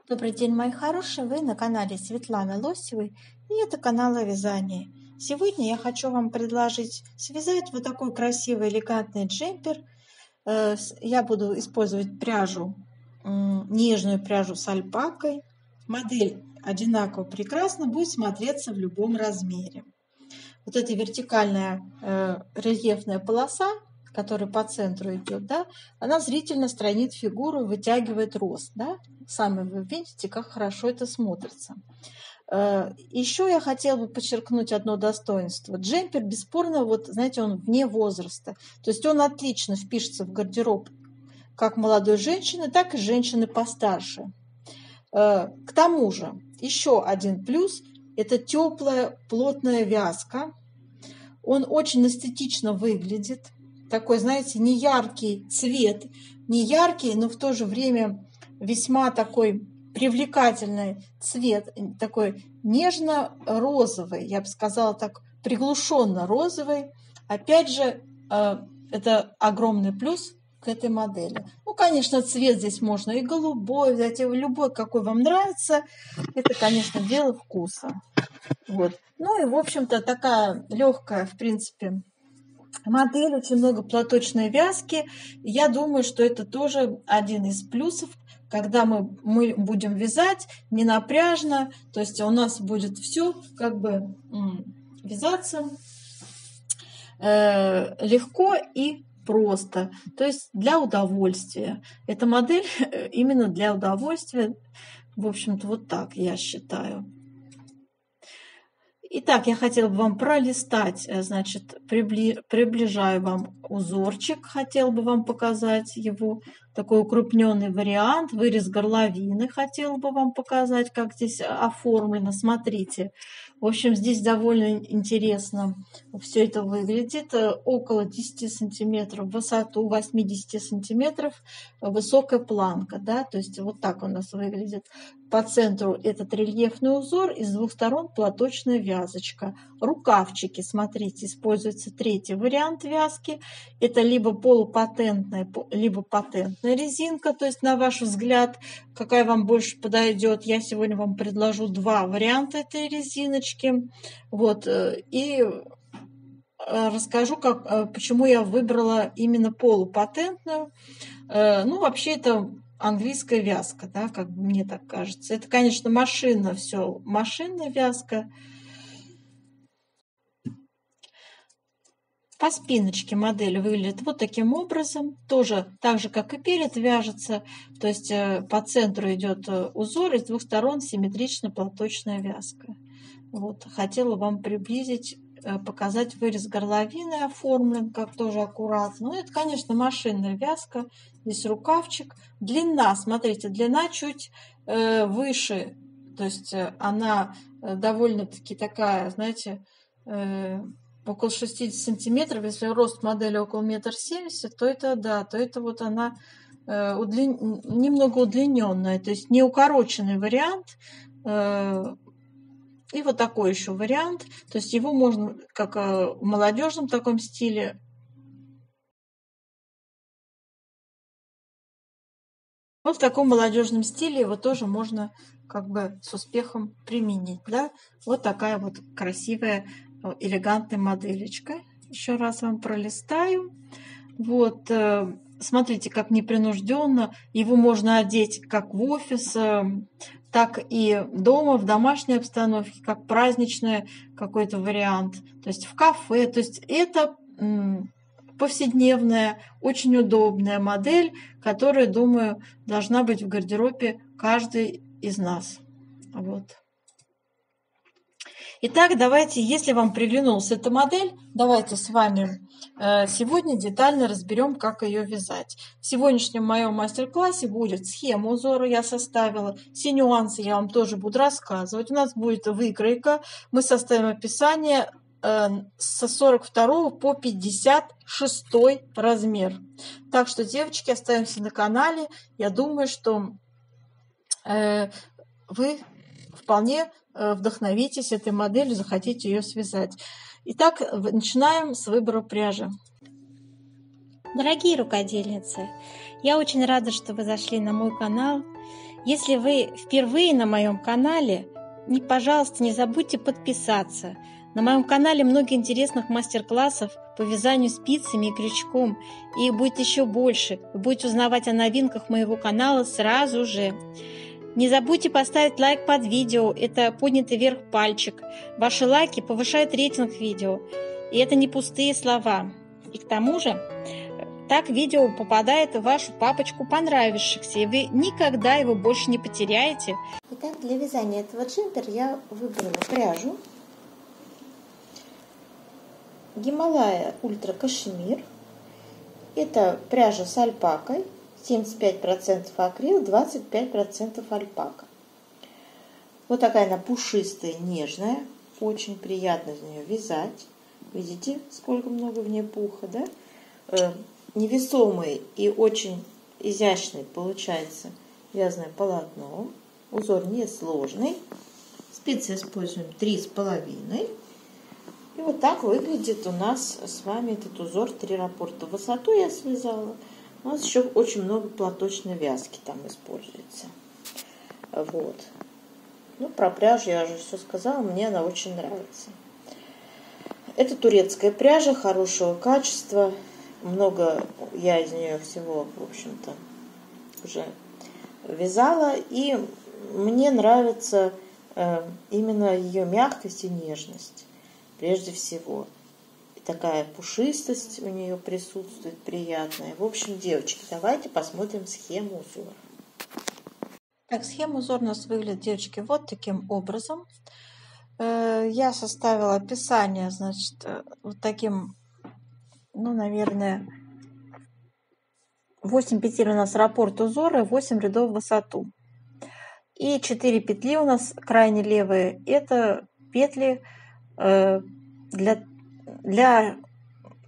Добрый день, мои хорошие! Вы на канале Светланы Лосевой, и это канал о вязании. Сегодня я хочу вам предложить связать вот такой красивый элегантный джемпер. Я буду использовать пряжу, нежную пряжу с альпакой. Модель одинаково прекрасно будет смотреться в любом размере. Вот эта вертикальная рельефная полоса, которая по центру идет, да, она зрительно стройнит фигуру, вытягивает рост, да. Сами вы видите, как хорошо это смотрится. Еще я хотела бы подчеркнуть одно достоинство. Джемпер, бесспорно, вот, знаете, он вне возраста. То есть он отлично впишется в гардероб как молодой женщины, так и женщины постарше. К тому же, еще один плюс – это теплая, плотная вязка. Он очень эстетично выглядит. Такой, знаете, неяркий цвет, не яркий, но в то же время весьма такой привлекательный цвет, такой нежно-розовый, я бы сказала так, приглушенно-розовый. Опять же, это огромный плюс к этой модели. Ну, конечно, цвет здесь можно и голубой взять, и любой, какой вам нравится. Это, конечно, дело вкуса. Вот. Ну и, в общем-то, такая легкая, в принципе, модель, очень много платочной вязки. Я думаю, что это тоже один из плюсов, когда мы будем вязать не напряжно, то есть у нас будет все как бы вязаться легко и просто, то есть для удовольствия. Эта модель именно для удовольствия, в общем-то, вот так я считаю. Итак, я хотела бы вам пролистать, значит, приближаю вам узорчик, хотела бы вам показать его, такой укрупненный вариант, вырез горловины хотела бы вам показать, как здесь оформлено, смотрите. В общем, здесь довольно интересно все это выглядит, около 10 сантиметров в высоту, 80 сантиметров высокая планка, да, то есть вот так у нас выглядит. По центру этот рельефный узор, и с двух сторон платочная вязочка. Рукавчики, смотрите, используется третий вариант вязки. Это либо полупатентная, либо патентная резинка, то есть на ваш взгляд, какая вам больше подойдет. Я сегодня вам предложу два варианта этой резиночки. Вот, и расскажу, почему я выбрала именно полупатентную. Ну, вообще это английская вязка, да, как бы мне так кажется. Это, конечно, машинная вязка. По спиночке модель выглядит вот таким образом, тоже так же, как и перед, вяжется, то есть по центру идет узор, и с двух сторон симметрично платочная вязка. Вот, хотела вам приблизить, показать вырез горловины оформлен, как тоже аккуратно. Ну, это, конечно, машинная вязка. Здесь рукавчик. Длина, смотрите, длина чуть выше, то есть она довольно-таки такая, знаете, около 60 сантиметров. Если рост модели около 1,70 м, то это, да, то это вот она немного удлиненная, то есть не укороченный вариант. И вот такой еще вариант. То есть его можно, как в молодежном таком стиле, вот в таком молодежном стиле его тоже можно как бы с успехом применить. Да? Вот такая вот красивая, элегантная моделечка. Еще раз вам пролистаю. Вот, смотрите, как непринужденно. Его можно одеть как в офис, так и дома, в домашней обстановке, как праздничный какой-то вариант. То есть в кафе. То есть это повседневная, очень удобная модель, которая, думаю, должна быть в гардеробе каждый из нас. Вот. Итак, давайте, если вам приглянулась эта модель, давайте с вами сегодня детально разберем, как ее вязать. В сегодняшнем моем мастер-классе будет схема узора, я составила. Все нюансы я вам тоже буду рассказывать. У нас будет выкройка. Мы составим описание со 42 по 56 размер. Так что, девочки, оставимся на канале. Я думаю, что вы вполне вдохновитесь этой моделью, захотите ее связать. Итак, начинаем с выбора пряжи. Дорогие рукодельницы, я очень рада, что вы зашли на мой канал. Если вы впервые на моем канале, пожалуйста, не забудьте подписаться. На моем канале много интересных мастер-классов по вязанию спицами и крючком. И их будет еще больше. Вы будете узнавать о новинках моего канала сразу же. Не забудьте поставить лайк под видео. Это поднятый вверх пальчик. Ваши лайки повышают рейтинг видео. И это не пустые слова. И к тому же, так видео попадает в вашу папочку понравившихся, и вы никогда его больше не потеряете. Итак, для вязания этого джемпера я выбрала пряжу Гималая Ультра Кашемир. Это пряжа с альпакой, 75% акрил, 25% альпака. Вот такая она пушистая, нежная, очень приятно из нее вязать. Видите, сколько много в ней пуха, да? Невесомый и очень изящный получается вязаное полотно. Узор несложный. Спицы используем 3,5. И вот так выглядит у нас с вами этот узор 3 раппорта. Высоту я связала. У нас еще очень много платочной вязки там используется. Вот. Ну, про пряжу я уже все сказала. Мне она очень нравится. Это турецкая пряжа хорошего качества. Много я из нее всего, в общем-то, уже вязала. И мне нравится именно ее мягкость и нежность. Прежде всего. И такая пушистость у нее присутствует приятная. В общем, девочки, давайте посмотрим схему узора. Так, схема узора у нас выглядит, девочки, вот таким образом. Я составила описание, значит, вот таким, ну, наверное, 8 петель у нас раппорт узора, 8 рядов в высоту. И 4 петли у нас крайне левые. Это петли для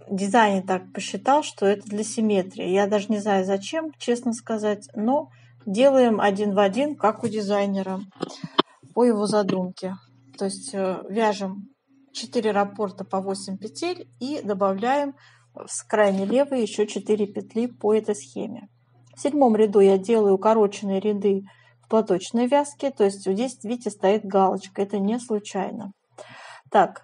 дизайна, так посчитал, что это для симметрии. Я даже не знаю зачем, честно сказать, но делаем один в один, как у дизайнера, по его задумке. То есть вяжем 4 раппорта по 8 петель и добавляем с крайне левой еще 4 петли по этой схеме. В 7 ряду я делаю укороченные ряды в платочной вязке, то есть здесь, видите, стоит галочка, это не случайно. Так,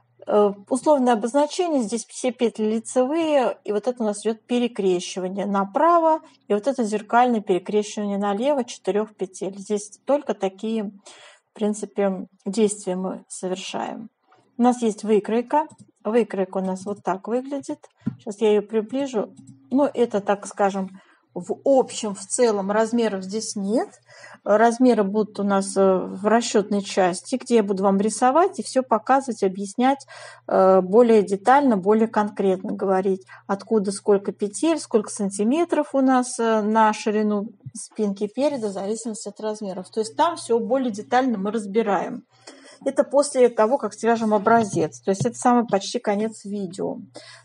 условное обозначение, здесь все петли лицевые, и вот это у нас идет перекрещивание направо, и вот это зеркальное перекрещивание налево 4 петель. Здесь только такие, в принципе, действия мы совершаем. У нас есть выкройка. Выкройка у нас вот так выглядит. Сейчас я ее приближу. Ну, это, так скажем, в общем, в целом размеров здесь нет. Размеры будут у нас в расчетной части, где я буду вам рисовать и все показывать, объяснять более детально, более конкретно говорить, откуда сколько петель, сколько сантиметров у нас на ширину спинки переда, в зависимости от размеров. То есть там все более детально мы разбираем. Это после того, как свяжем образец. То есть это самый почти конец видео.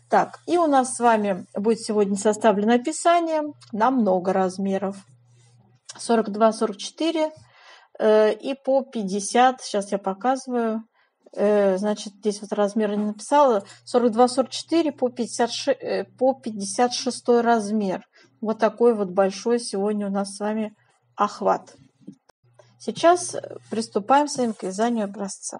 Так, и у нас с вами будет сегодня составлено описание на много размеров. 42, 44 и по 50. Сейчас я показываю. Значит, здесь вот размеры не написала. 42, 44 по 56 размер. Вот такой вот большой сегодня у нас с вами охват. Сейчас приступаем с вами к вязанию образца.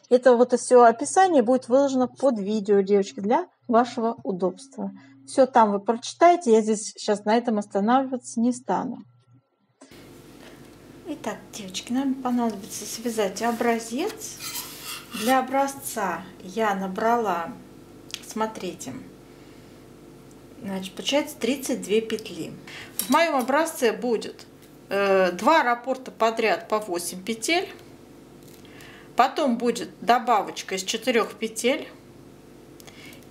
Это вот все описание будет выложено под видео, девочки, для вашего удобства. Все там вы прочитаете, я здесь сейчас на этом останавливаться не стану. Итак, девочки, нам понадобится связать образец. Для образца я набрала, смотрите, значит, получается 32 петли. В моем образце будет 2 раппорта подряд по 8 петель. Потом будет добавочка из 4 петель.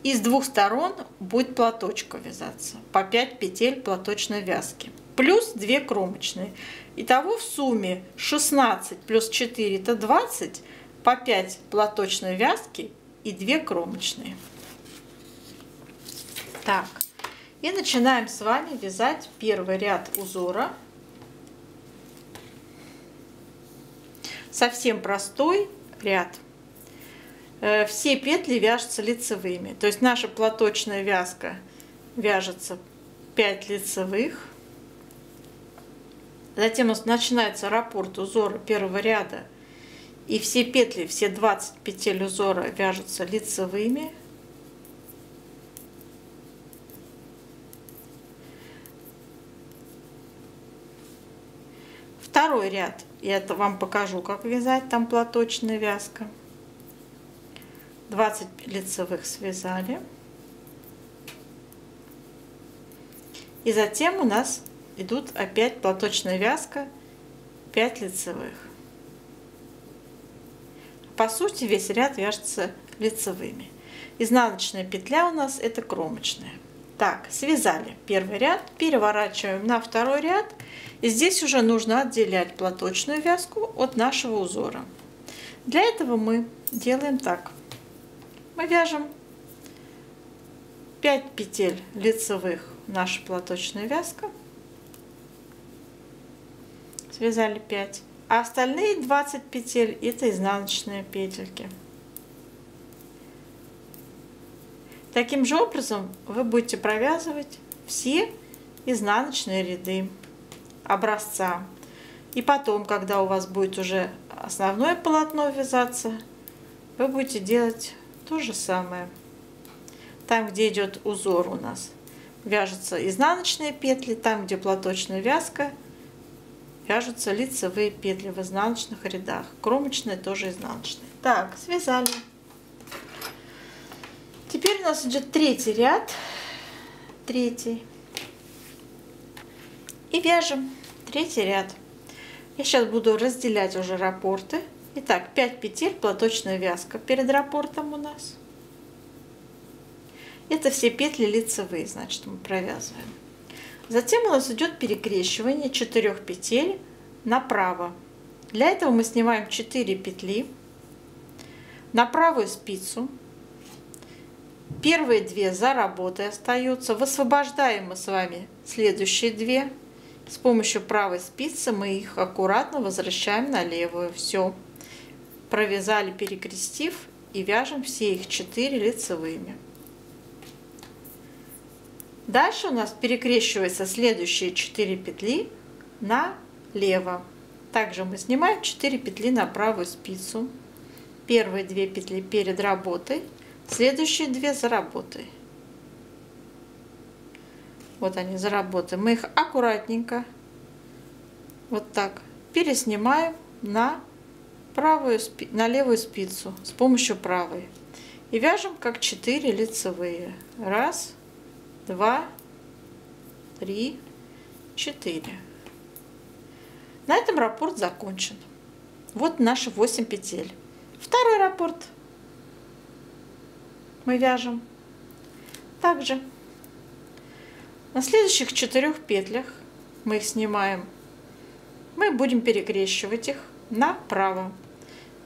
И с двух сторон будет платочка вязаться. По 5 петель платочной вязки. Плюс 2 кромочные. Итого в сумме 16 плюс 4 это 20. По 5 платочной вязки и 2 кромочные. Так. И начинаем с вами вязать первый ряд узора. Совсем простой ряд. Все петли вяжутся лицевыми. То есть наша платочная вязка вяжется 5 лицевых, Затем у нас начинается раппорт узора первого ряда. И все петли, все 20 петель узора вяжутся лицевыми. Второй ряд, я это вам покажу, как вязать, там платочная вязка. 20 лицевых связали. И затем у нас идут опять платочная вязка, 5 лицевых. По сути, весь ряд вяжется лицевыми. Изнаночная петля у нас это кромочная. Так, связали первый ряд, переворачиваем на второй ряд. И здесь уже нужно отделять платочную вязку от нашего узора. Для этого мы делаем так. Мы вяжем 5 петель лицевых, наша платочная вязка. Связали 5. А остальные 20 петель это изнаночные петельки. Таким же образом вы будете провязывать все изнаночные ряды образца. И потом, когда у вас будет уже основное полотно вязаться, вы будете делать то же самое. Там, где идет узор у нас, вяжутся изнаночные петли, там, где платочная вязка, вяжутся лицевые петли в изнаночных рядах. Кромочные тоже изнаночные. Так, связали. Теперь у нас идет третий ряд. Третий. И вяжем третий ряд. Я сейчас буду разделять уже раппорты. Итак, 5 петель, платочная вязка перед раппортом у нас. Это все петли лицевые, значит, мы провязываем. Затем у нас идет перекрещивание 4 петель направо. Для этого мы снимаем 4 петли на правую спицу. Первые 2 за работой остаются. Высвобождаем мы с вами следующие 2. С помощью правой спицы мы их аккуратно возвращаем на левую. Все. Провязали, перекрестив, и вяжем все их 4 лицевыми. Дальше у нас перекрещиваются следующие 4 петли налево. Также мы снимаем 4 петли на правую спицу. Первые 2 петли перед работой, следующие 2 за работой. Вот они за работой. Мы их аккуратненько вот так переснимаем на левую спицу с помощью правой. И вяжем как 4 лицевые. 1, 2, 3, 4. На этом раппорт закончен. Вот наши 8 петель. Второй раппорт мы вяжем также. На следующих 4 петлях мы их снимаем. Мы будем перекрещивать их направо.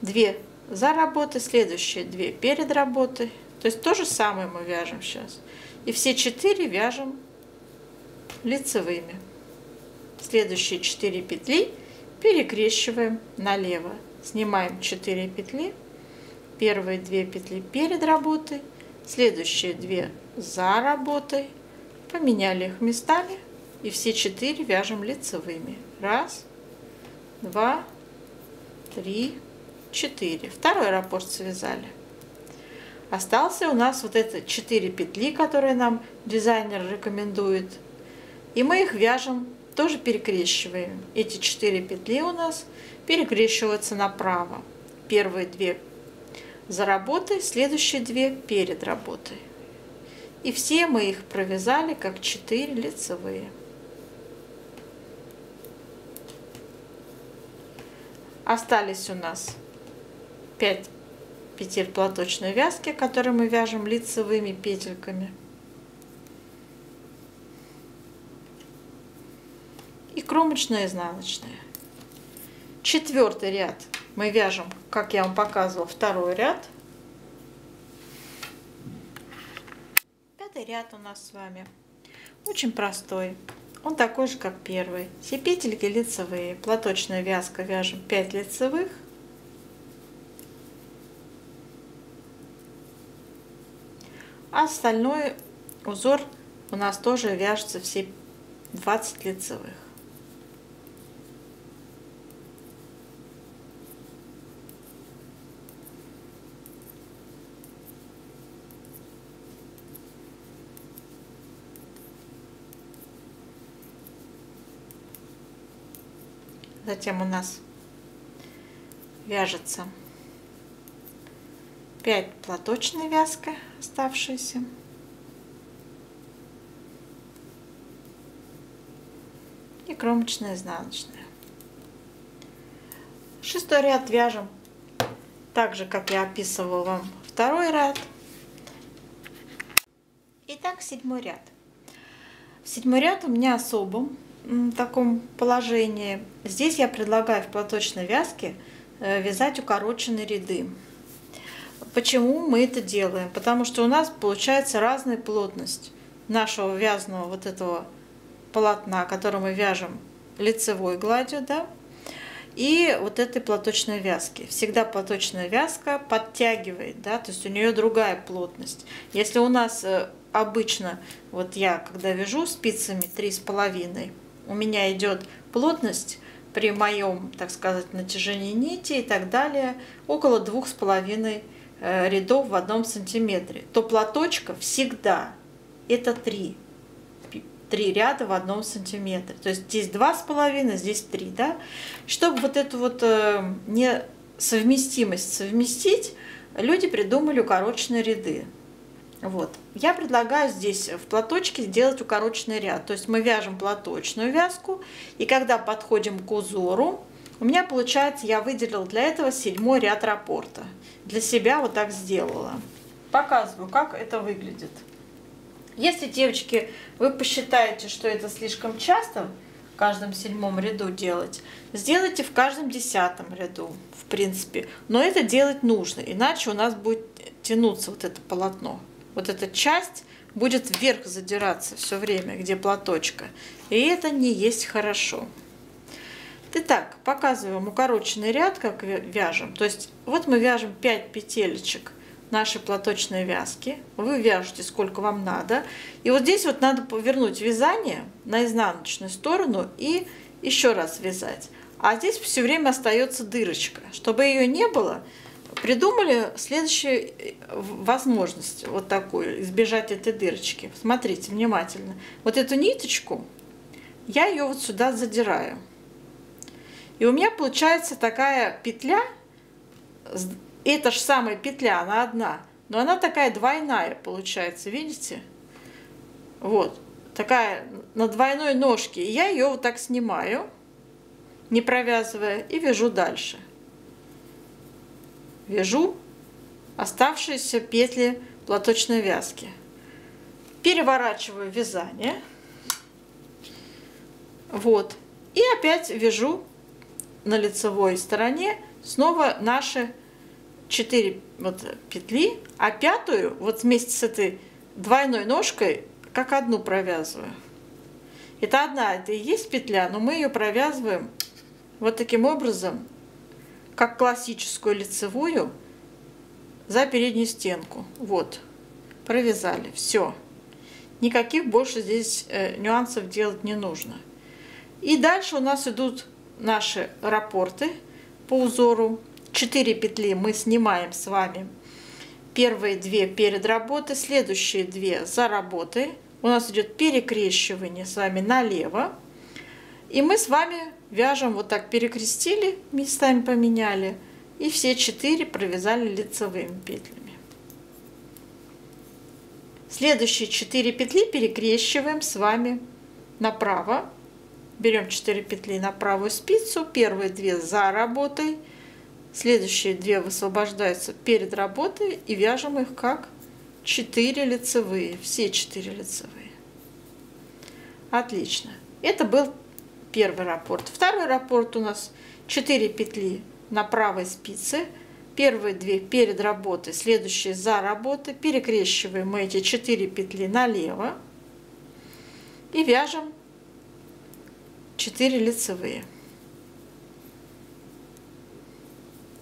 2 за работой, следующие 2 перед работой. То есть то же самое мы вяжем сейчас. И все 4 вяжем лицевыми. Следующие 4 петли перекрещиваем налево. Снимаем 4 петли. Первые 2 петли перед работой, следующие 2 за работой. Поменяли их местами. И все 4 вяжем лицевыми. 1, 2, 3, 4. Второй раппорт связали. Остался у нас вот это 4 петли, которые нам дизайнер рекомендует. И мы их вяжем, тоже перекрещиваем. Эти 4 петли у нас перекрещиваются направо. Первые 2 за работой, следующие 2 перед работой. И все мы их провязали как 4 лицевые. Остались у нас 5 петель платочной вязки, которые мы вяжем лицевыми петельками. И кромочная, изнаночная. Четвертый ряд мы вяжем, как я вам показывала, второй ряд. Пятый ряд у нас с вами очень простой. Он такой же, как первый. Все петельки лицевые. Платочная вязка вяжем 5 лицевых. А остальной узор у нас тоже вяжется все 20 лицевых. Затем у нас вяжется 5 платочной вязкой оставшейся. И кромочная, изнаночная. 6-й ряд вяжем так же, как я описывала вам 2-й ряд. Итак, 7-й ряд. 7-й ряд у меня особым таком положении. Здесь я предлагаю в платочной вязке вязать укороченные ряды. Почему мы это делаем? Потому что у нас получается разная плотность нашего вязаного вот этого полотна, который мы вяжем лицевой гладью, да, и вот этой платочной вязки. Всегда платочная вязка подтягивает, да, то есть у нее другая плотность. Если у нас обычно, вот я когда вяжу спицами 3,5, у меня идет плотность при моем, так сказать, натяжении нити и так далее около 2,5 рядов в 1 сантиметре, то платочка всегда это 3 ряда в 1 сантиметре. То есть здесь 2,5, здесь 3, да? Чтобы вот эту вот несовместимость совместить, люди придумали укороченные ряды. Вот. Я предлагаю здесь в платочке сделать укороченный ряд. То есть мы вяжем платочную вязку, и когда подходим к узору, у меня получается, я выделила для этого 7-й ряд раппорта. Для себя вот так сделала. Показываю, как это выглядит. Если, девочки, вы посчитаете, что это слишком часто в каждом 7-м ряду делать, сделайте в каждом 10-м ряду, в принципе. Но это делать нужно, иначе у нас будет тянуться вот это полотно. Вот эта часть будет вверх задираться все время, где платочка. И это не есть хорошо. Итак, показываем укороченный ряд, как вяжем. То есть вот мы вяжем 5 петелечек нашей платочной вязки. Вы вяжете сколько вам надо. И вот здесь вот надо повернуть вязание на изнаночную сторону и еще раз вязать. А здесь все время остается дырочка. Чтобы ее не было, придумали следующую возможность, вот такую, избежать этой дырочки. Смотрите внимательно. Вот эту ниточку, я ее вот сюда задираю. И у меня получается такая петля, эта же самая петля, она одна, но она такая двойная получается, видите? Вот, такая на двойной ножке. И я ее вот так снимаю, не провязывая, и вяжу дальше. Вяжу оставшиеся петли платочной вязки. Переворачиваю вязание. Вот. И опять вяжу на лицевой стороне снова наши 4 вот петли, а 5-ю вот вместе с этой двойной ножкой как одну провязываю. Это одна, это и есть петля, но мы ее провязываем вот таким образом, как классическую лицевую, за переднюю стенку. Вот, провязали, все. Никаких больше здесь нюансов делать не нужно. И дальше у нас идут наши раппорты по узору. 4 петли мы снимаем с вами. Первые 2 перед работой, следующие 2 за работой. У нас идет перекрещивание с вами налево. И мы с вами вяжем вот так, перекрестили, местами поменяли. И все 4 провязали лицевыми петлями. Следующие 4 петли перекрещиваем с вами направо. Берем 4 петли на правую спицу, первые 2 за работой, следующие 2 высвобождаются перед работой и вяжем их как 4 лицевые, все 4 лицевые. Отлично. Это был первый раппорт. Второй раппорт у нас 4 петли на правой спице, первые 2 перед работой, следующие за работой, перекрещиваем мы эти 4 петли налево и вяжем 4 лицевые.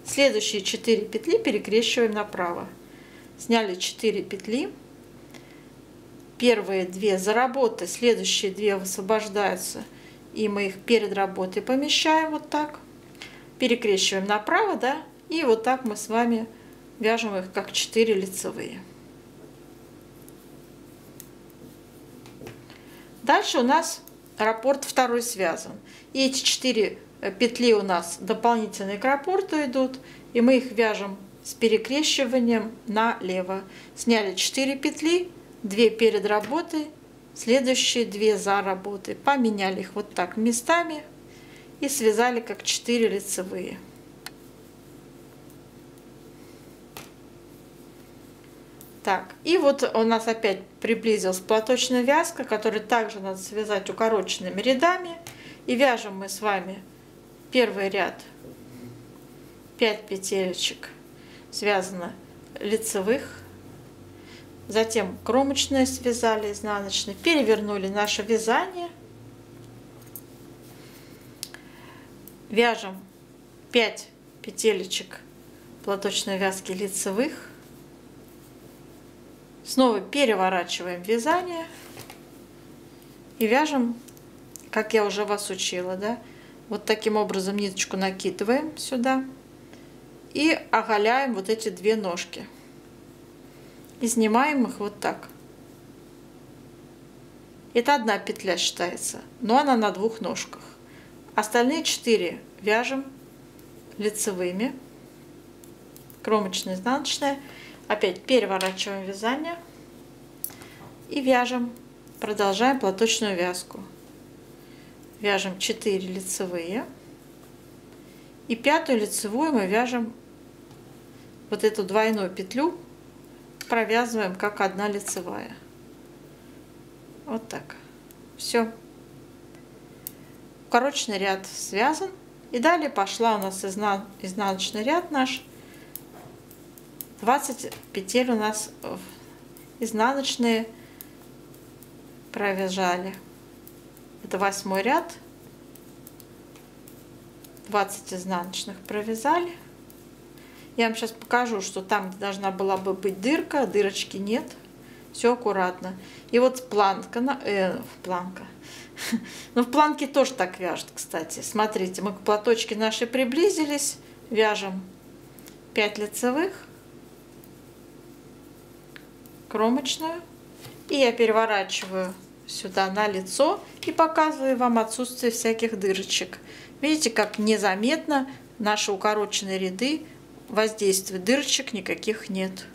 Следующие 4 петли перекрещиваем направо. Сняли 4 петли. Первые 2 за работой, следующие 2 высвобождаются, и мы их перед работой помещаем вот так. Перекрещиваем направо, да, и вот так мы с вами вяжем их как 4 лицевые. Дальше у нас раппорт второй связан. И эти 4 петли у нас дополнительные к раппорту идут, и мы их вяжем с перекрещиванием налево. Сняли 4 петли, 2 перед работой, следующие 2 за работой. Поменяли их вот так местами и связали как 4 лицевые. Так, и вот у нас опять приблизилась платочная вязка, которую также надо связать укороченными рядами. И вяжем мы с вами первый ряд 5 петелечек, связано лицевых, затем кромочные связали, изнаночные, перевернули наше вязание, вяжем 5 петелечек платочной вязки лицевых, снова переворачиваем вязание и вяжем, как я уже вас учила, да, вот таким образом ниточку накидываем сюда и оголяем вот эти 2 ножки и снимаем их вот так. Это 1 петля считается, но она на 2 ножках. Остальные 4 вяжем лицевыми, кромочная, изнаночная. Опять переворачиваем вязание и вяжем, продолжаем платочную вязку. Вяжем 4 лицевые и 5-ю лицевую мы вяжем вот эту двойную петлю, провязываем как 1 лицевая. Вот так. Все. Укороченный ряд связан. И далее пошла у нас изнаночный ряд наш. 20 петель у нас изнаночные провязали. Это 8-й ряд. 20 изнаночных провязали. Я вам сейчас покажу, что там, где должна была бы быть дырка, дырочки нет. Все аккуратно. И вот планка. Планка. Ну, в планке тоже так вяжут, кстати. Смотрите, мы к платочке нашей приблизились. Вяжем 5 лицевых. Кромочную, и я переворачиваю сюда на лицо и показываю вам отсутствие всяких дырочек. Видите, как незаметно наши укороченные ряды воздействуют, дырочек никаких нет.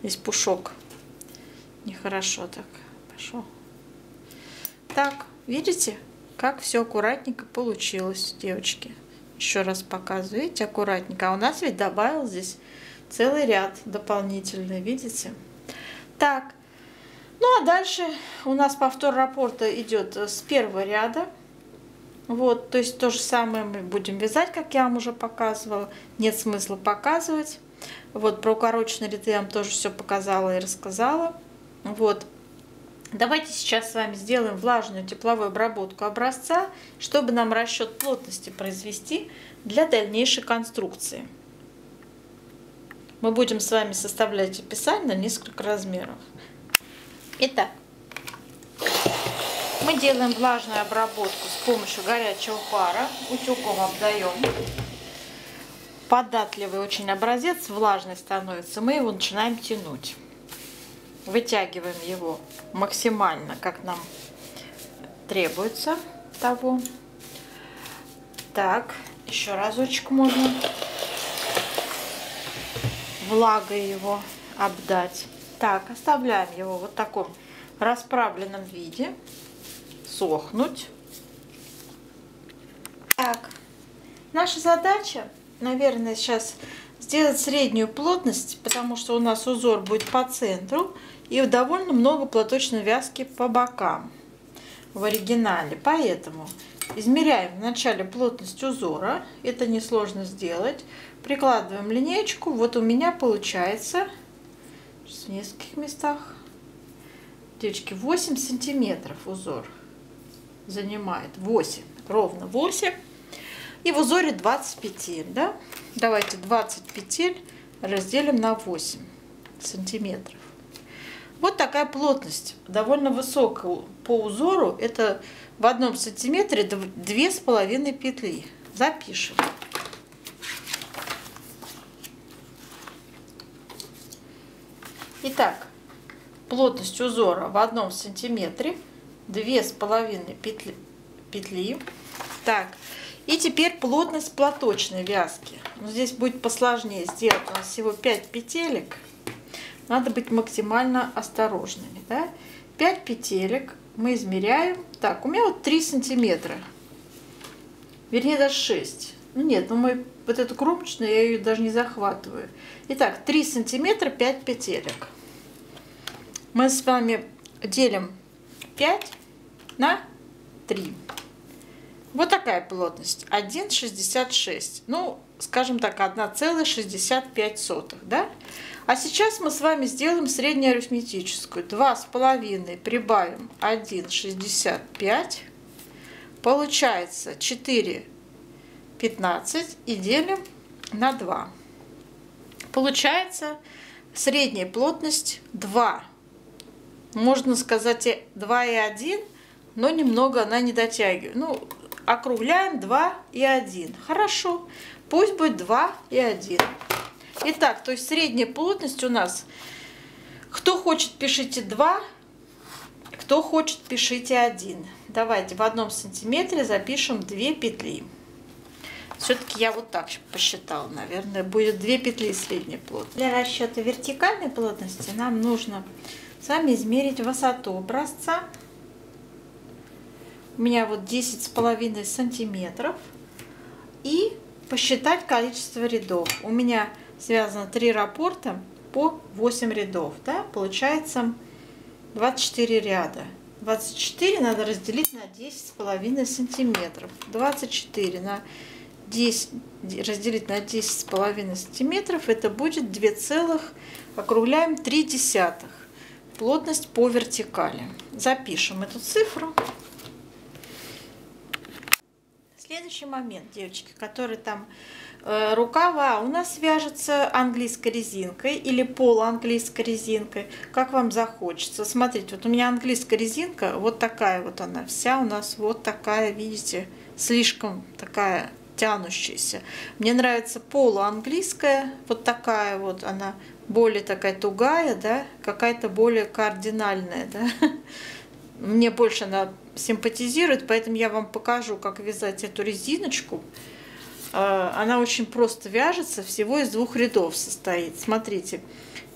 Здесь пушок нехорошо так пошел. Так, видите, как все аккуратненько получилось, девочки. Еще раз показываю, видите, аккуратненько. А у нас ведь добавил здесь целый ряд дополнительный, видите? Так, ну а дальше у нас повтор раппорта идет с 1-го ряда. Вот, то есть то же самое мы будем вязать, как я вам уже показывала. Нет смысла показывать. Вот, про укороченные ряды я вам тоже все показала и рассказала. Вот. Давайте сейчас с вами сделаем влажную тепловую обработку образца, чтобы нам расчет плотности произвести для дальнейшей конструкции. Мы будем с вами составлять описание на несколько размеров. Итак, мы делаем влажную обработку с помощью горячего пара. Утюгом обдаем. Податливый очень образец, влажный становится. Мы его начинаем тянуть. Вытягиваем его максимально, как нам требуется того. Так, еще разочек можно влагой его обдать. Так, оставляем его вот в таком расправленном виде сохнуть. Так, наша задача, наверное, сейчас сделать среднюю плотность, потому что у нас узор будет по центру и довольно много платочной вязки по бокам в оригинале. Поэтому измеряем вначале плотность узора, это несложно сделать. Прикладываем линеечку, вот у меня получается в нескольких местах, девочки, 8 сантиметров узор занимает, 8, ровно 8. И в узоре 20 петель, да? Давайте 20 петель разделим на 8 сантиметров. Вот такая плотность, довольно высокая по узору. Это в 1 сантиметре 2,5 петли. Запишем. Итак, плотность узора в 1 сантиметре 2,5 петли. Так, и теперь плотность платочной вязки. Но здесь будет посложнее сделать. У нас всего 5 петелек. Надо быть максимально осторожными. Да? 5 петелек мы измеряем. Так, у меня вот 3 сантиметра. Вернее, даже 6. Ну нет, мы вот эту кромочную, я ее даже не захватываю. Итак, 3 сантиметра 5 петелек. Мы с вами делим 5 на 3. Вот такая плотность. 1,66. Ну, скажем так, 1,65. Да? А сейчас мы с вами сделаем среднеарифметическую. 2,5 прибавим 1,65. Получается 4,15 и делим на 2. Получается средняя плотность 2. Можно сказать 2,1, но немного она не дотягивает. Ну, округляем 2,1. Хорошо, пусть будет 2,1. Итак, то есть средняя плотность у нас, кто хочет, пишите 2, кто хочет, пишите 1. Давайте в 1 сантиметре запишем 2 петли. Все-таки я вот так посчитала, наверное, будет 2 петли средней плотности. Для расчета вертикальной плотности нам нужно с вами измерить высоту образца. У меня вот 10,5 сантиметров. И посчитать количество рядов. У меня связано 3 раппорта по 8 рядов. Да? Получается 24 ряда. 24 надо разделить на 10,5 сантиметров. 24 на 10 разделить на 10,5 сантиметров. Это будет 2, округляем 3 плотность по вертикали. Запишем эту цифру. Следующий момент, девочки, который там рукава у нас вяжется английской резинкой или полуанглийской резинкой, как вам захочется. Смотрите, вот у меня английская резинка, вот такая вот она, вся у нас вот такая, видите, слишком такая тянущаяся. Мне нравится полуанглийская, вот такая вот она, более такая тугая, да, какая-то более кардинальная, да. Мне больше она симпатизирует, поэтому я вам покажу, как вязать эту резиночку. Она очень просто вяжется, всего из 2 рядов состоит. Смотрите,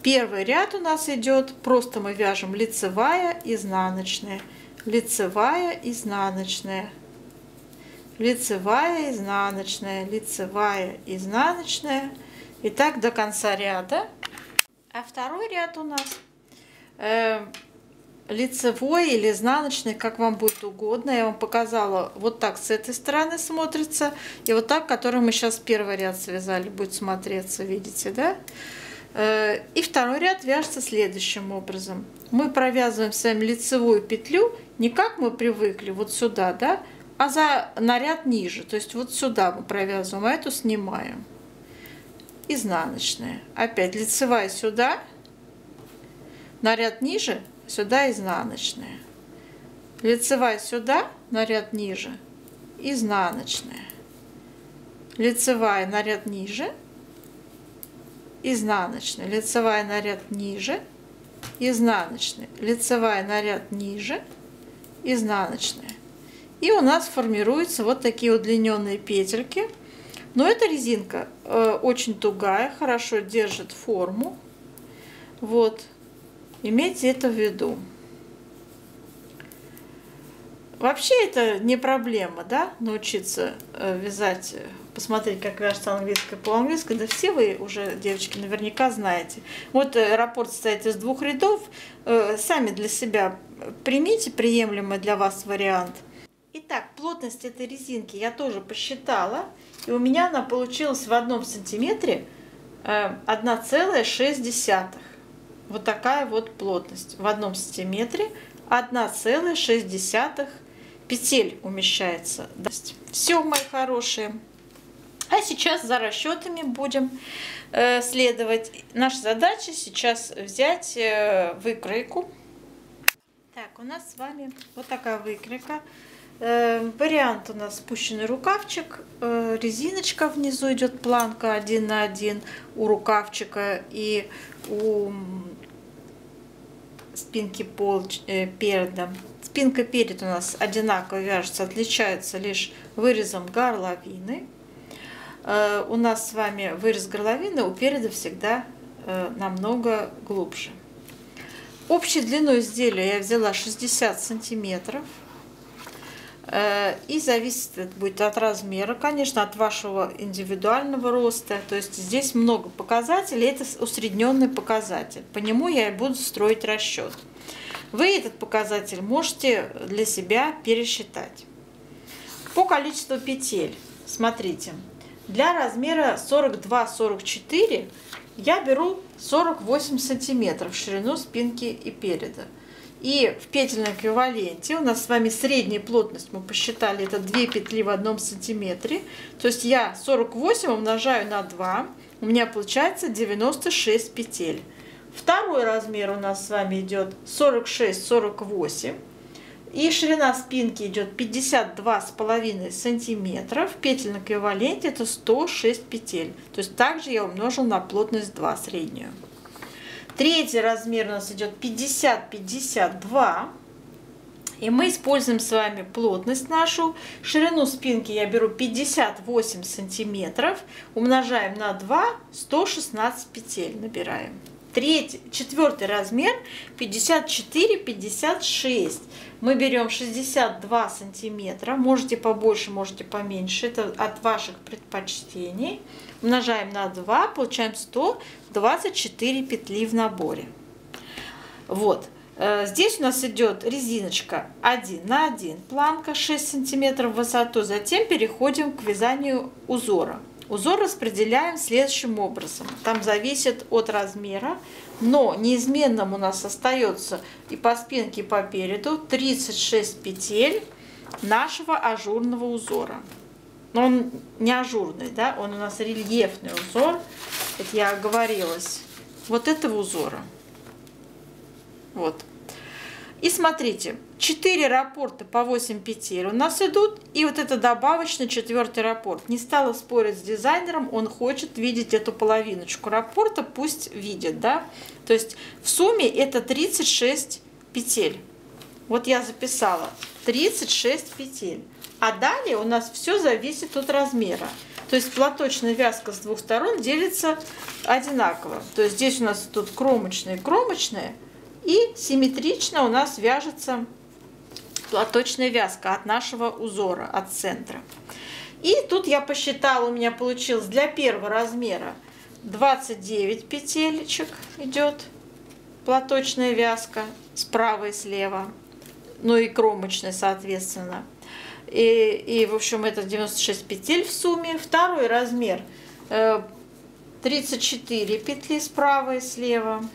первый ряд у нас идет, просто мы вяжем лицевая, изнаночная, лицевая, изнаночная, лицевая, изнаночная, лицевая, изнаночная. И так до конца ряда. А второй ряд у нас лицевой или изнаночный, как вам будет угодно. Я вам показала, вот так с этой стороны смотрится, и вот так, который мы сейчас первый ряд связали, будет смотреться, видите, да? И второй ряд вяжется следующим образом. Мы провязываем с вами лицевую петлю, не как мы привыкли, вот сюда, да, а на ряд ниже, то есть вот сюда мы провязываем, а эту снимаем. Изнаночная. Опять лицевая сюда, на ряд ниже, сюда изнаночная. Лицевая сюда, на ряд ниже, изнаночная. Лицевая на ряд ниже, изнаночная. Лицевая на ряд ниже, изнаночная. Лицевая на ряд ниже, изнаночная. И у нас формируются вот такие удлиненные петельки. Но эта резинка очень тугая, хорошо держит форму. Вот. Имейте это в виду. Вообще это не проблема, да, научиться вязать, посмотреть, как вяжется английская полуанглийская. Да все вы уже, девочки, наверняка знаете. Вот раппорт состоит из 2 рядов. Сами для себя примите приемлемый для вас вариант. Итак, плотность этой резинки я тоже посчитала. И у меня она получилась в 1 сантиметре 1,6. Вот такая вот плотность. В 1 сантиметре 1,6 петель умещается. Все, мои хорошие. А сейчас за расчетами будем следовать. Наша задача сейчас взять выкройку. Так, у нас с вами вот такая выкройка. Вариант у нас спущенный рукавчик, резиночка внизу идет, планка 1 на 1 у рукавчика и у спинки переда. Спинка перед у нас одинаково вяжется, отличается лишь вырезом горловины. У нас с вами вырез горловины у переда всегда намного глубже. Общей длину изделия я взяла 60 сантиметров. И зависит это будет от размера, конечно, от вашего индивидуального роста. То есть здесь много показателей, это усредненный показатель. По нему я и буду строить расчет. Вы этот показатель можете для себя пересчитать. По количеству петель, смотрите, для размера 42-44 я беру 48 сантиметров ширину спинки и переда. И в петельном эквиваленте у нас с вами средняя плотность, мы посчитали, это 2 петли в 1 сантиметре. То есть я 48 умножаю на 2, у меня получается 96 петель. Второй размер у нас с вами идет 46-48. И ширина спинки идет 52,5 сантиметра. В петельном эквиваленте это 106 петель. То есть также я умножил на плотность 2 среднюю. Третий размер у нас идет 50-52. И мы используем с вами плотность нашу. Ширину спинки я беру 58 сантиметров. Умножаем на 2, 116 петель набираем. Четвертый размер 54-56. Мы берем 62 сантиметра. Можете побольше, можете поменьше. Это от ваших предпочтений. Умножаем на 2, получаем 124 петли в наборе. Вот. Здесь у нас идет резиночка 1 на 1, планка 6 сантиметров в высоту. Затем переходим к вязанию узора. Узор распределяем следующим образом. Там зависит от размера, но неизменным у нас остается и по спинке, и по переду 36 петель нашего ажурного узора. Но он не ажурный, да, он у нас рельефный узор. Это я оговорилась. Вот этого узора. Вот. И смотрите, 4 раппорта по 8 петель у нас идут, и вот это добавочный 4-й раппорт. Не стала спорить с дизайнером, он хочет видеть эту половиночку раппорта, пусть видит, да. То есть в сумме это 36 петель. Вот я записала 36 петель. А далее у нас все зависит от размера. То есть платочная вязка с двух сторон делится одинаково. То есть здесь у нас тут кромочная и кромочная. И симметрично у нас вяжется платочная вязка от нашего узора, от центра. И тут я посчитала, у меня получилось для первого размера 29 петелечек идет платочная вязка справа и слева. Ну и кромочная, соответственно. И в общем, это 96 петель в сумме. Второй размер 34 петли справа и слева.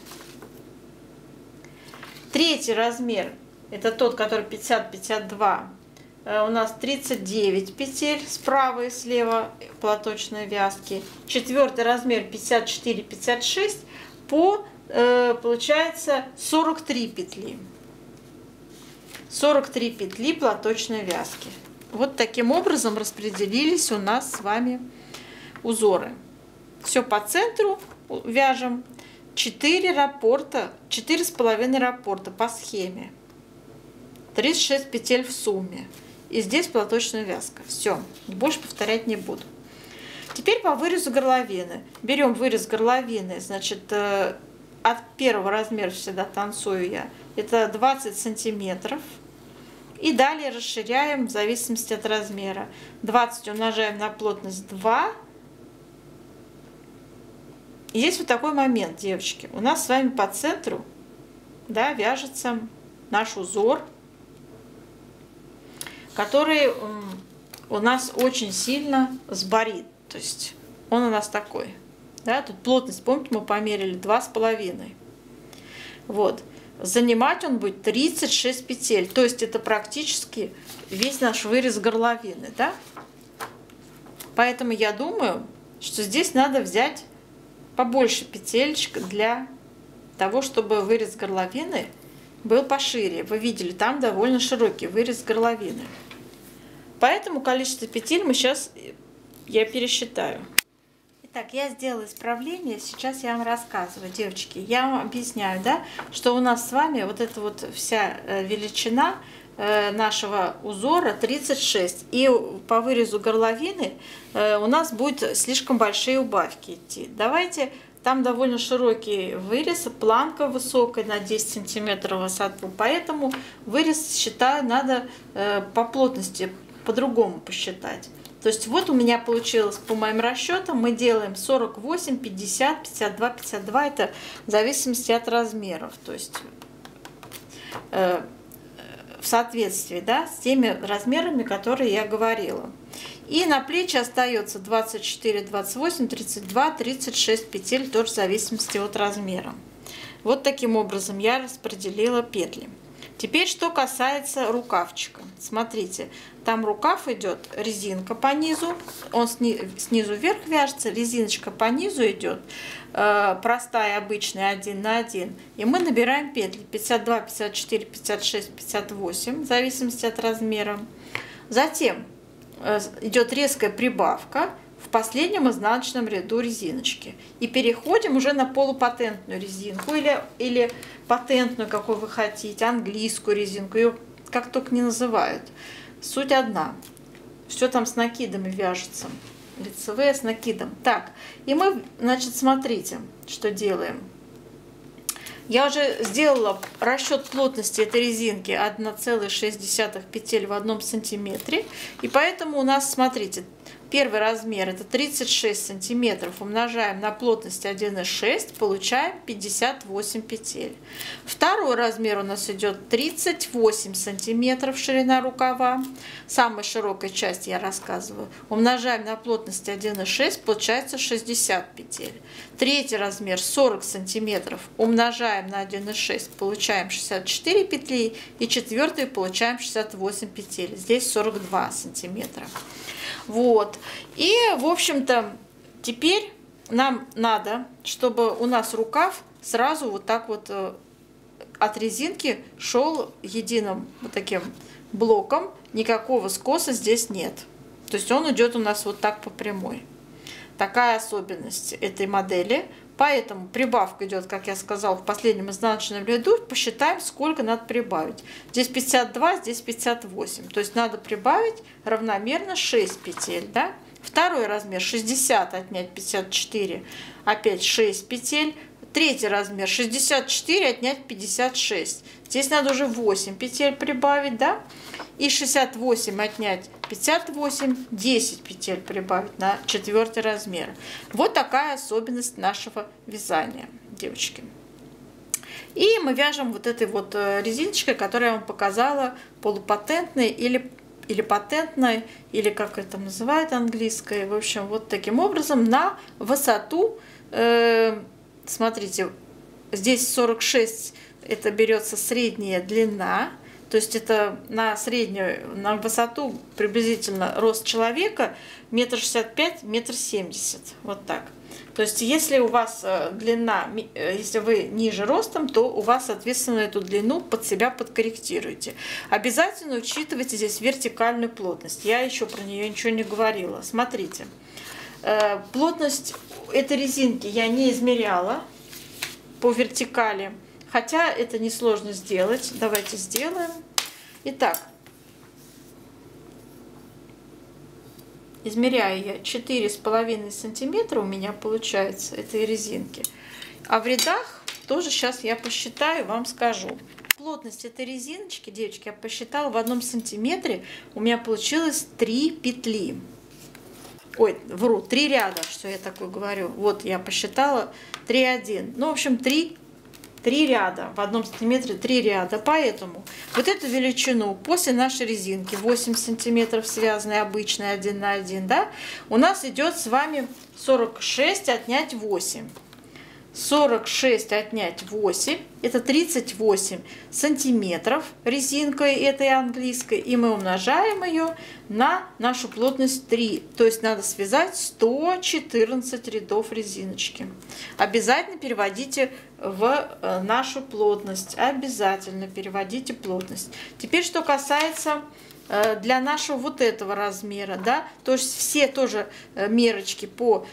Третий размер, это тот, который 50-52, у нас 39 петель справа и слева платочной вязки. Четвертый размер 54-56 получается 43 петли. 43 петли платочной вязки. Вот таким образом распределились у нас с вами узоры. Все по центру вяжем. 4 раппорта, 4,5 раппорта по схеме. 36 петель в сумме. И здесь платочная вязка. Все, больше повторять не буду. Теперь по вырезу горловины. Берем вырез горловины, значит, от первого размера всегда танцую я. Это 20 сантиметров. И далее расширяем в зависимости от размера. 20 умножаем на плотность 2. И здесь вот такой момент, девочки. У нас с вами по центру, да, вяжется наш узор, который у нас очень сильно сборит. То есть он у нас такой. Да, тут плотность, помните, мы померили 2,5. Вот. Занимать он будет 36 петель. То есть это практически весь наш вырез горловины. Да? Поэтому я думаю, что здесь надо взять побольше петелечек для того, чтобы вырез горловины был пошире. Вы видели, там довольно широкий вырез горловины. Поэтому количество петель я пересчитаю. Так, я сделала исправление, сейчас я вам рассказываю, девочки. Я вам объясняю, да, что у нас с вами вот эта вот вся величина нашего узора 36. И по вырезу горловины у нас будет слишком большие убавки идти. Давайте, там довольно широкий вырез, планка высокая на 10 сантиметров высоту, поэтому вырез, считаю, надо по плотности по-другому посчитать. То есть вот у меня получилось, по моим расчетам, мы делаем 48, 50, 52, 52, это в зависимости от размеров, то есть в соответствии, да, с теми размерами, которые я говорила. И на плечи остается 24, 28, 32, 36 петель, тоже в зависимости от размера. Вот таким образом я распределила петли. Теперь, что касается рукавчика. Смотрите, там рукав идет, резинка по низу, он снизу вверх вяжется, резиночка по низу идет, простая, обычная, 1 на 1. И мы набираем петли 52, 54, 56, 58, в зависимости от размера. Затем идет резкая прибавка в последнем изнаночном ряду резиночки. И переходим уже на полупатентную резинку или патентную, какой вы хотите, английскую резинку, ее как только не называют. Суть одна. Все там с накидами вяжется. Лицевые с накидом. Так, и мы, значит, смотрите, что делаем. Я уже сделала расчет плотности этой резинки 1,6 петель в 1 сантиметре. И поэтому у нас, смотрите, первый размер это 36 сантиметров, умножаем на плотность 1,6, получаем 58 петель. Второй размер у нас идет 38 сантиметров ширина рукава. Самая широкая часть я рассказываю. Умножаем на плотность 1,6, получается 60 петель. Третий размер 40 сантиметров, умножаем на 1,6, получаем 64 петли. И четвертый получаем 68 петель. Здесь 42 сантиметра. Вот. И, в общем-то, теперь нам надо, чтобы у нас рукав сразу вот так вот от резинки шел единым вот таким блоком. Никакого скоса здесь нет. То есть он идет у нас вот так по прямой. Такая особенность этой модели. Поэтому прибавка идет, как я сказала, в последнем изнаночном ряду. Посчитаем, сколько надо прибавить. Здесь 52, здесь 58. То есть надо прибавить равномерно 6 петель. Да? Второй размер 60 отнять 54, опять 6 петель. Третий размер 64 отнять 56. Здесь надо уже 8 петель прибавить, да? И 68 отнять 58, 10 петель прибавить на четвертый размер. Вот такая особенность нашего вязания, девочки. И мы вяжем вот этой вот резиночкой, которую я вам показала, полупатентной или патентной, или как это называют английской. В общем, вот таким образом на высоту, смотрите, здесь 46, это берется средняя длина. То есть это на среднюю, на высоту приблизительно рост человека 1,65 м, 1,70 м. Вот так. То есть если у вас длина, если вы ниже ростом, то у вас, соответственно, эту длину под себя подкорректируйте. Обязательно учитывайте здесь вертикальную плотность. Я еще про нее ничего не говорила. Смотрите. Плотность этой резинки я не измеряла по вертикали. Хотя это несложно сделать. Давайте сделаем. Итак, измеряю я 4,5 сантиметра у меня получается этой резинки. А в рядах тоже сейчас я посчитаю, вам скажу. Плотность этой резиночки, девочки, я посчитала, в 1 сантиметре у меня получилось 3 петли. Ой, вру, 3 ряда, что я такое говорю. Вот я посчитала 3,1. Ну, в общем, 3 ряда, в 1 сантиметре 3 ряда. Поэтому вот эту величину после нашей резинки 8 сантиметров связанной обычной 1 на 1, да, у нас идет с вами 46 отнять 8. 46 отнять 8, это 38 сантиметров резинкой этой английской, и мы умножаем ее на нашу плотность 3, то есть надо связать 114 рядов резиночки. Обязательно переводите в нашу плотность, обязательно переводите плотность. Теперь, что касается для нашего вот этого размера, да, то есть все тоже мерочки по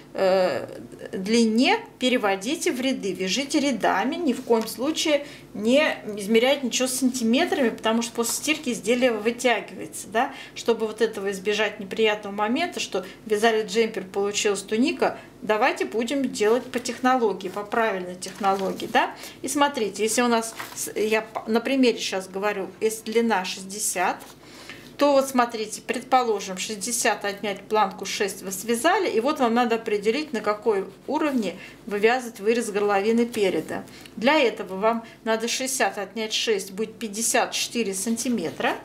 длине переводите в ряды, вяжите рядами, ни в коем случае не измерять ничего с сантиметрами, потому что после стирки изделие вытягивается, да, чтобы вот этого избежать неприятного момента, что вязали джемпер, получилась туника. Давайте будем делать по технологии, по правильной технологии, да. И смотрите, если у нас, я на примере сейчас говорю, если длина 60, то вот смотрите, предположим, 60 отнять планку 6 вы связали, и вот вам надо определить, на какой уровне вывязывать вырез горловины переда. Для этого вам надо 60 отнять 6, будет 54 сантиметра.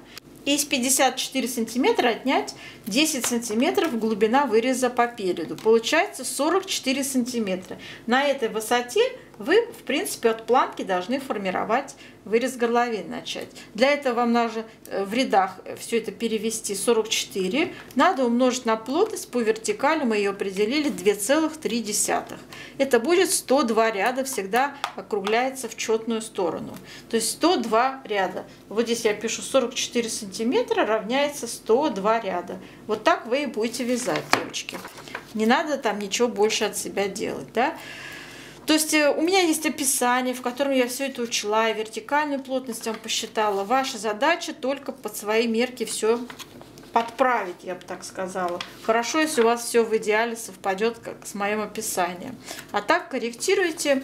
И из 54 сантиметра отнять 10 сантиметров глубина выреза по переду. Получается 44 сантиметра. На этой высоте вы, в принципе, от планки должны формировать вырез горловины начать. Для этого вам надо в рядах все это перевести 44. Надо умножить на плотность по вертикали, мы ее определили 2,3. Это будет 102 ряда, всегда округляется в четную сторону. То есть 102 ряда. Вот здесь я пишу 44 сантиметра равняется 102 ряда. Вот так вы и будете вязать, девочки. Не надо там ничего больше от себя делать, да? То есть у меня есть описание, в котором я все это учла, и вертикальную плотность вам посчитала. Ваша задача только под свои мерки все подправить, я бы так сказала. Хорошо, если у вас все в идеале совпадет как с моим описанием. А так корректируйте.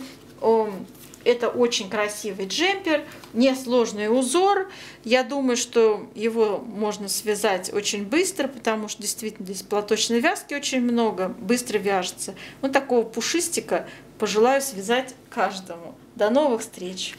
Это очень красивый джемпер, несложный узор. Я думаю, что его можно связать очень быстро, потому что действительно здесь платочной вязки очень много, быстро вяжется. Вот такого пушистика пожелаю связать каждому. До новых встреч!